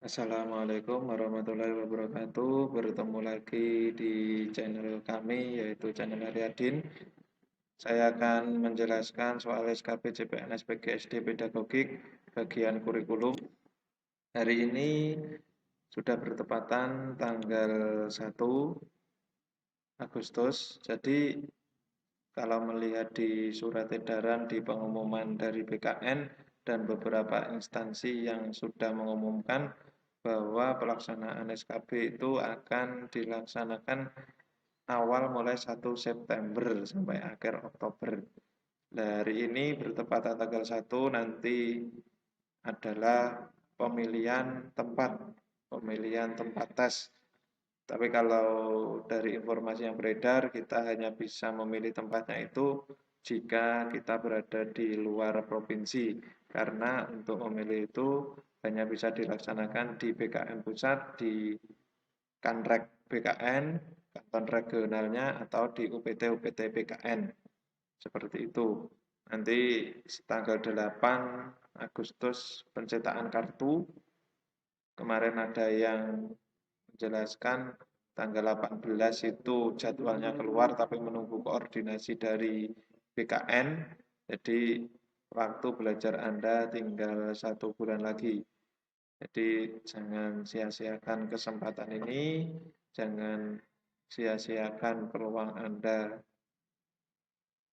Assalamualaikum warahmatullahi wabarakatuh. Bertemu lagi di channel kami, yaitu channel Aryadin. Saya akan menjelaskan soal SKP CPNS PGSD Pedagogik bagian kurikulum. Hari ini sudah bertepatan tanggal 1 Agustus. Jadi kalau melihat di surat edaran di pengumuman dari BKN dan beberapa instansi yang sudah mengumumkan bahwa pelaksanaan SKB itu akan dilaksanakan awal mulai 1 September sampai akhir Oktober. Dari ini bertepatan tanggal 1 nanti adalah pemilihan tempat tes. Tapi kalau dari informasi yang beredar, kita hanya bisa memilih tempatnya itu jika kita berada di luar provinsi. Karena untuk memilih itu hanya bisa dilaksanakan di BKN pusat, di Kanrek BKN, kanton regionalnya, atau di UPT-UPT BKN. Seperti itu. Nanti tanggal 8 Agustus pencetakan kartu. Kemarin ada yang menjelaskan tanggal 18 itu jadwalnya keluar tapi menunggu koordinasi dari BKN. Jadi waktu belajar Anda tinggal 1 bulan lagi. Jadi jangan sia-siakan kesempatan ini, jangan sia-siakan peluang Anda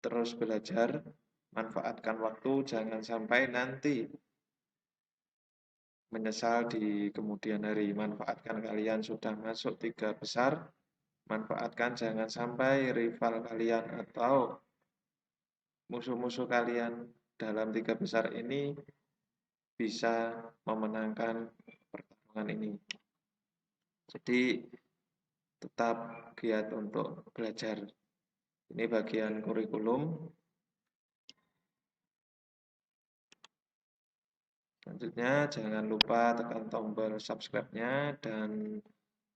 terus belajar, manfaatkan waktu, jangan sampai nanti menyesal di kemudian hari. Manfaatkan kalian sudah masuk 3 besar, manfaatkan jangan sampai rival kalian atau musuh-musuh kalian dalam 3 besar ini bisa memenangkan pertarungan ini. Jadi tetap giat untuk belajar. Ini bagian kurikulum. Selanjutnya jangan lupa tekan tombol subscribe-nya dan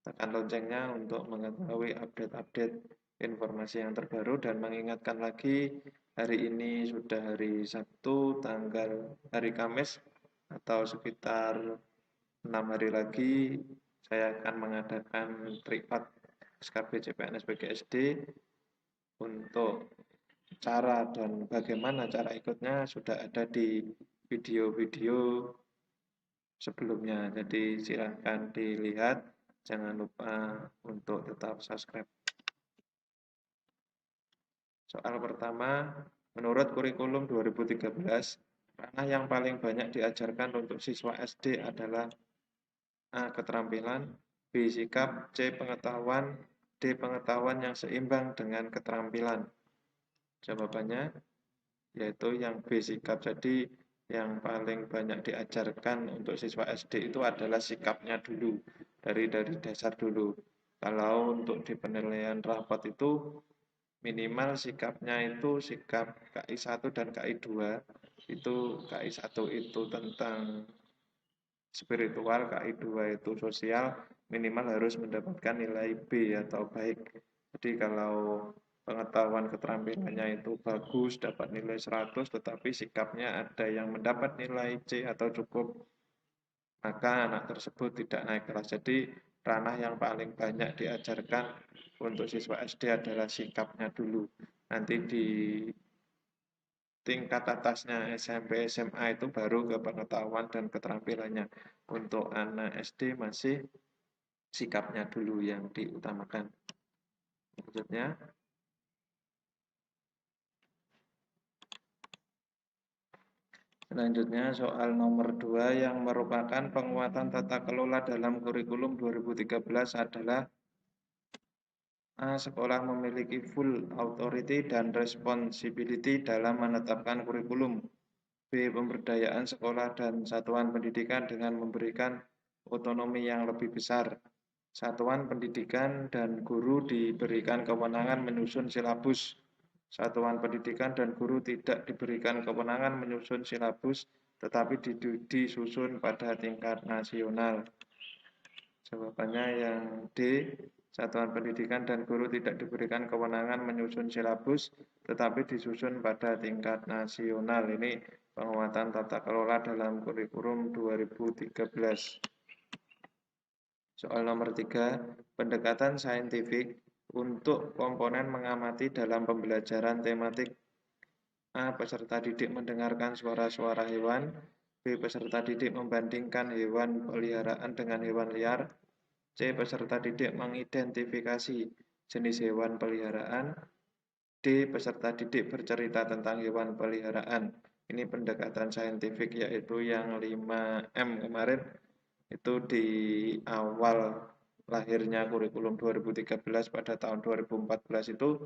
tekan loncengnya untuk mengetahui update-update informasi yang terbaru dan mengingatkan lagi hari ini sudah hari Sabtu, hari Kamis atau sekitar 6 hari lagi saya akan mengadakan tryout SKB CPNS PGSD. Untuk cara dan bagaimana cara ikutnya sudah ada di video-video sebelumnya. Jadi silahkan dilihat. Jangan lupa untuk tetap subscribe. Soal pertama, menurut kurikulum 2013, ranah yang paling banyak diajarkan untuk siswa SD adalah A. Keterampilan, B. Sikap, C. Pengetahuan, D. Pengetahuan yang seimbang dengan keterampilan. Jawabannya yaitu yang B. Sikap. Jadi yang paling banyak diajarkan untuk siswa SD itu adalah sikapnya dulu, dari dasar dulu. Kalau untuk di penilaian rapot itu minimal sikapnya itu sikap KI 1 dan KI 2. Itu KI 1 itu tentang spiritual, KI 2 itu sosial, minimal harus mendapatkan nilai B atau baik. Jadi kalau pengetahuan keterampilannya itu bagus, dapat nilai 100, tetapi sikapnya ada yang mendapat nilai C atau cukup, maka anak tersebut tidak naik kelas. Jadi ranah yang paling banyak diajarkan untuk siswa SD adalah sikapnya dulu. Nanti di tingkat atasnya SMP, SMA itu baru ke pengetahuan dan keterampilannya. Untuk anak SD masih sikapnya dulu yang diutamakan. Selanjutnya soal nomor 2 yang merupakan penguatan tata kelola dalam kurikulum 2013 adalah A. Sekolah memiliki full authority dan responsibility dalam menetapkan kurikulum. B. Pemberdayaan sekolah dan satuan pendidikan dengan memberikan otonomi yang lebih besar. Satuan pendidikan dan guru diberikan kewenangan menyusun silabus. Satuan pendidikan dan guru tidak diberikan kewenangan menyusun silabus, tetapi disusun pada tingkat nasional. Jawabannya yang D. Satuan pendidikan dan guru tidak diberikan kewenangan menyusun silabus, tetapi disusun pada tingkat nasional. Ini penguatan tata kelola dalam kurikulum 2013. Soal nomor 3, pendekatan saintifik untuk komponen mengamati dalam pembelajaran tematik. A. Peserta didik mendengarkan suara-suara hewan. B. Peserta didik membandingkan hewan peliharaan dengan hewan liar. C. Peserta didik mengidentifikasi jenis hewan peliharaan. D. Peserta didik bercerita tentang hewan peliharaan. Ini pendekatan saintifik yaitu yang 5M kemarin itu di awal lahirnya kurikulum 2013 pada tahun 2014 itu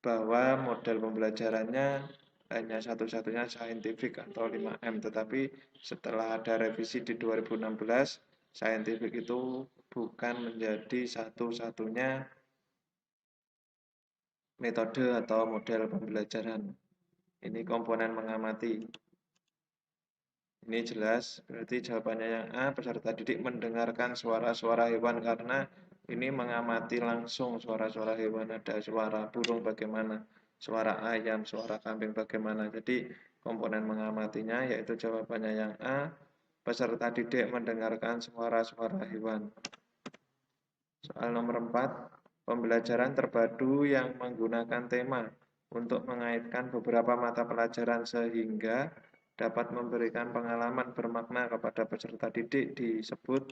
bahwa model pembelajarannya hanya satu-satunya saintifik atau 5M, tetapi setelah ada revisi di 2016, saintifik itu bukan menjadi satu-satunya metode atau model pembelajaran. Ini komponen mengamati. Ini jelas, berarti jawabannya yang A, peserta didik mendengarkan suara-suara hewan karena ini mengamati langsung suara-suara hewan, ada suara burung bagaimana, suara ayam, suara kambing bagaimana. Jadi komponen mengamatinya yaitu jawabannya yang A, peserta didik mendengarkan suara-suara hewan. Soal nomor 4, pembelajaran terpadu yang menggunakan tema untuk mengaitkan beberapa mata pelajaran sehingga dapat memberikan pengalaman bermakna kepada peserta didik disebut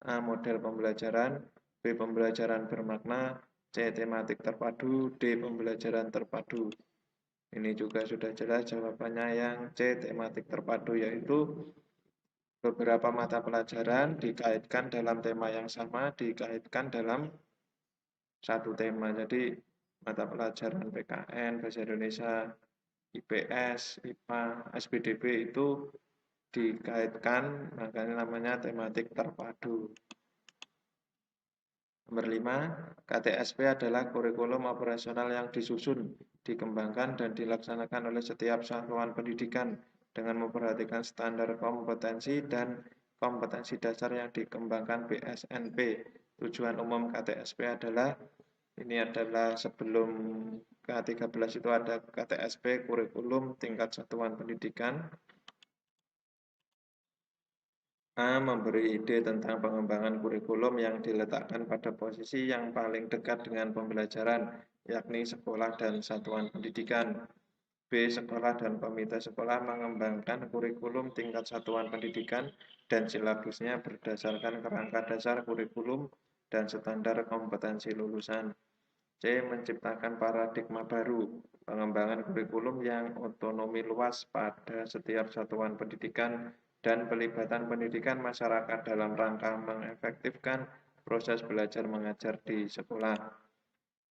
A. Model pembelajaran, B. Pembelajaran bermakna, C. Tematik terpadu, D. Pembelajaran terpadu. Ini juga sudah jelas jawabannya yang C. Tematik terpadu, yaitu beberapa mata pelajaran dikaitkan dalam tema yang sama, dikaitkan dalam satu tema. Jadi mata pelajaran PKN, Bahasa Indonesia, IPS, IPA, SPDB itu dikaitkan, makanya namanya tematik terpadu. Nomor 5, KTSP adalah kurikulum operasional yang disusun, dikembangkan, dan dilaksanakan oleh setiap satuan pendidikan dengan memperhatikan standar kompetensi dan kompetensi dasar yang dikembangkan BSNP. Tujuan umum KTSP adalah, ini adalah sebelum K13 itu ada KTSP, kurikulum tingkat satuan pendidikan. A. Memberi ide tentang pengembangan kurikulum yang diletakkan pada posisi yang paling dekat dengan pembelajaran, yakni sekolah dan satuan pendidikan. B. Sekolah dan komite sekolah mengembangkan kurikulum tingkat satuan pendidikan dan silabusnya berdasarkan kerangka dasar kurikulum dan standar kompetensi lulusan. C. Menciptakan paradigma baru, pengembangan kurikulum yang otonomi luas pada setiap satuan pendidikan dan pelibatan pendidikan masyarakat dalam rangka mengefektifkan proses belajar mengajar di sekolah.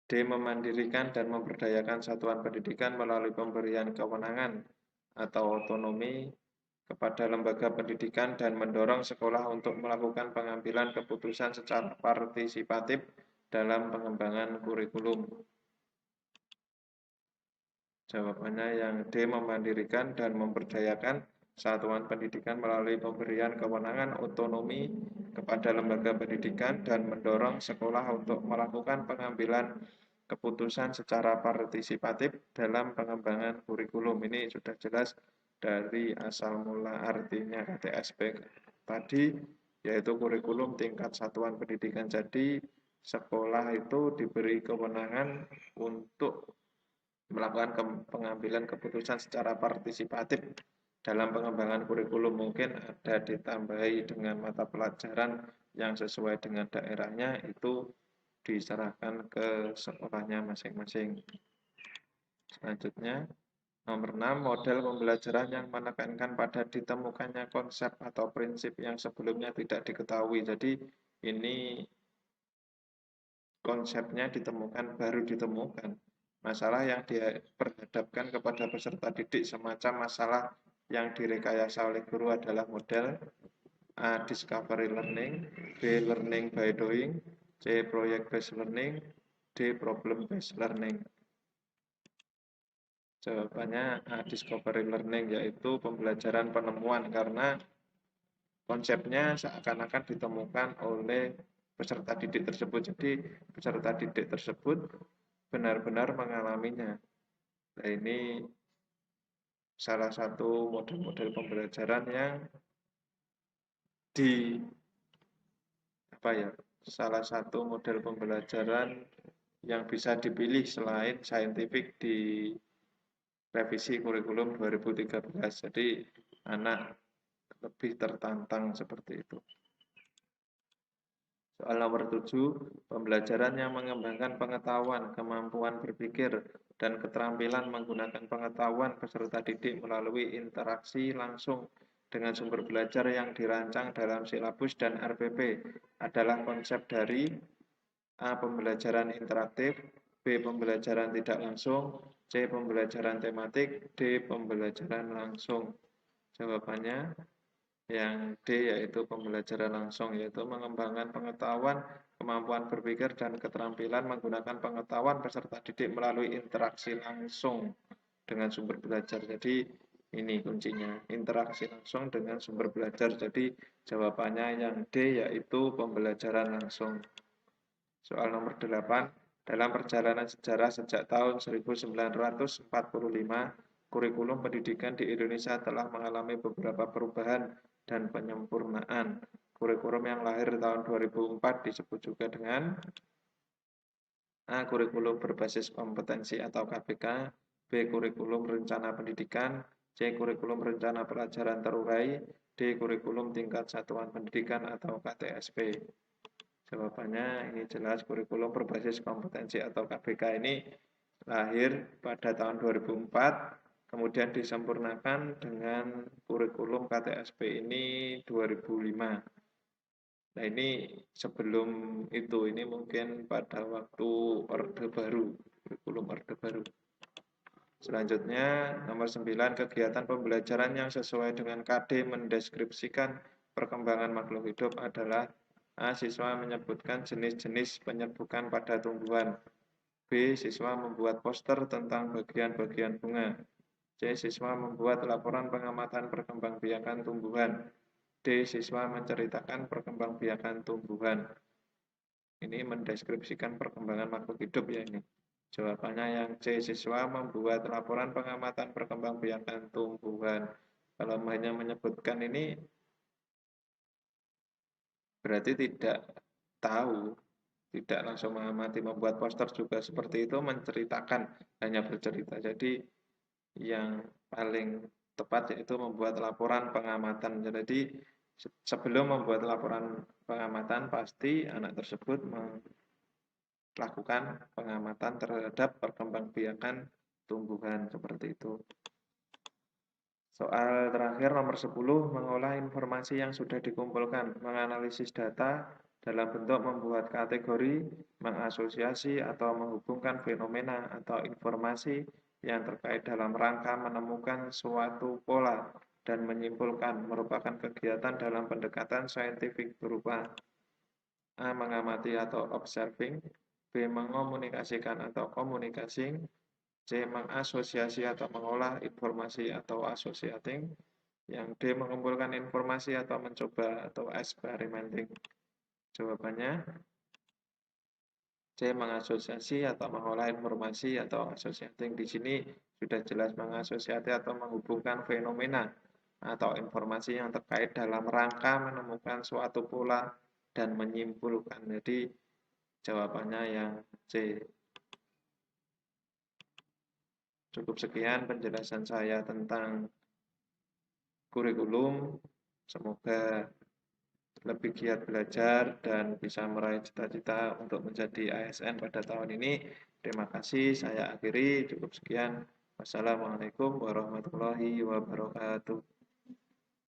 D. Memandirikan dan memberdayakan satuan pendidikan melalui pemberian kewenangan atau otonomi kepada lembaga pendidikan dan mendorong sekolah untuk melakukan pengambilan keputusan secara partisipatif dalam pengembangan kurikulum. Jawabannya yang D. Memandirikan dan memberdayakan satuan pendidikan melalui pemberian kewenangan otonomi kepada lembaga pendidikan dan mendorong sekolah untuk melakukan pengambilan keputusan secara partisipatif dalam pengembangan kurikulum. Ini sudah jelas dari asal mula artinya KTSP tadi, yaitu kurikulum tingkat satuan pendidikan. Jadi sekolah itu diberi kewenangan untuk melakukan pengambilan keputusan secara partisipatif dalam pengembangan kurikulum. Mungkin ada ditambahi dengan mata pelajaran yang sesuai dengan daerahnya, itu diserahkan ke sekolahnya masing-masing. Selanjutnya, nomor 6, model pembelajaran yang menekankan pada ditemukannya konsep atau prinsip yang sebelumnya tidak diketahui. Jadi ini konsepnya ditemukan, baru ditemukan. Masalah yang diperhadapkan kepada peserta didik semacam masalah yang direkayasa oleh guru adalah model A. Discovery learning, B. Learning by doing, C. Project based learning, D. Problem based learning. Jawabannya A. Discovery learning, yaitu pembelajaran penemuan, karena konsepnya seakan-akan ditemukan oleh peserta didik tersebut. Jadi peserta didik tersebut benar-benar mengalaminya. Nah, ini salah satu model-model pembelajaran yang salah satu model pembelajaran yang bisa dipilih selain saintifik di revisi kurikulum 2013. Jadi anak lebih tertantang seperti itu. Soal nomor 7, pembelajaran yang mengembangkan pengetahuan, kemampuan berpikir, dan keterampilan menggunakan pengetahuan peserta didik melalui interaksi langsung dengan sumber belajar yang dirancang dalam silabus dan RPP adalah konsep dari A. Pembelajaran interaktif, B. Pembelajaran tidak langsung, C. Pembelajaran tematik, D. Pembelajaran langsung. Jawabannya yang D, yaitu pembelajaran langsung, yaitu mengembangkan pengetahuan, kemampuan berpikir, dan keterampilan menggunakan pengetahuan peserta didik melalui interaksi langsung dengan sumber belajar. Jadi ini kuncinya, interaksi langsung dengan sumber belajar. Jadi jawabannya yang D, yaitu pembelajaran langsung. Soal nomor 8, dalam perjalanan sejarah sejak tahun 1945, kurikulum pendidikan di Indonesia telah mengalami beberapa perubahan dan penyempurnaan. Kurikulum yang lahir tahun 2004 disebut juga dengan A. Kurikulum berbasis kompetensi atau KBK, B. Kurikulum rencana pendidikan, C. Kurikulum rencana pelajaran terurai, D. Kurikulum tingkat satuan pendidikan atau KTSP. Jawabannya ini jelas, kurikulum berbasis kompetensi atau KBK ini lahir pada tahun 2004, kemudian disempurnakan dengan kurikulum KTSP ini 2005. Nah ini sebelum itu, ini mungkin pada waktu Orde Baru, kurikulum Orde Baru. Selanjutnya, nomor 9, kegiatan pembelajaran yang sesuai dengan KD mendeskripsikan perkembangan makhluk hidup adalah A. Siswa menyebutkan jenis-jenis penyerbukan pada tumbuhan. B. Siswa membuat poster tentang bagian-bagian bunga. C. Siswa membuat laporan pengamatan perkembangbiakan tumbuhan. D. Siswa menceritakan perkembangbiakan tumbuhan. Ini mendeskripsikan perkembangan makhluk hidup ya ini. Jawabannya yang C. Siswa membuat laporan pengamatan perkembangbiakan tumbuhan. Kalau hanya menyebutkan ini berarti tidak tahu, tidak langsung mengamati. Membuat poster juga seperti itu, menceritakan, hanya bercerita. Jadi yang paling tepat yaitu membuat laporan pengamatan. Jadi sebelum membuat laporan pengamatan, pasti anak tersebut melakukan pengamatan terhadap perkembangbiakan tumbuhan seperti itu. Soal terakhir nomor 10, mengolah informasi yang sudah dikumpulkan, menganalisis data dalam bentuk membuat kategori, mengasosiasi atau menghubungkan fenomena atau informasi yang terkait dalam rangka menemukan suatu pola dan menyimpulkan merupakan kegiatan dalam pendekatan saintifik berupa A. Mengamati atau observing, B. Mengomunikasikan atau communicating, C. Mengasosiasi atau mengolah informasi atau associating, yang D. Mengumpulkan informasi atau mencoba atau experimenting. Jawabannya C. Mengasosiasi atau mengolah informasi atau associating. Di sini sudah jelas mengasosiasi atau menghubungkan fenomena atau informasi yang terkait dalam rangka menemukan suatu pola dan menyimpulkan. Jadi jawabannya yang C. Cukup sekian penjelasan saya tentang kurikulum. Semoga lebih giat belajar dan bisa meraih cita-cita untuk menjadi ASN pada tahun ini. Terima kasih, saya akhiri. Cukup sekian. Wassalamualaikum warahmatullahi wabarakatuh.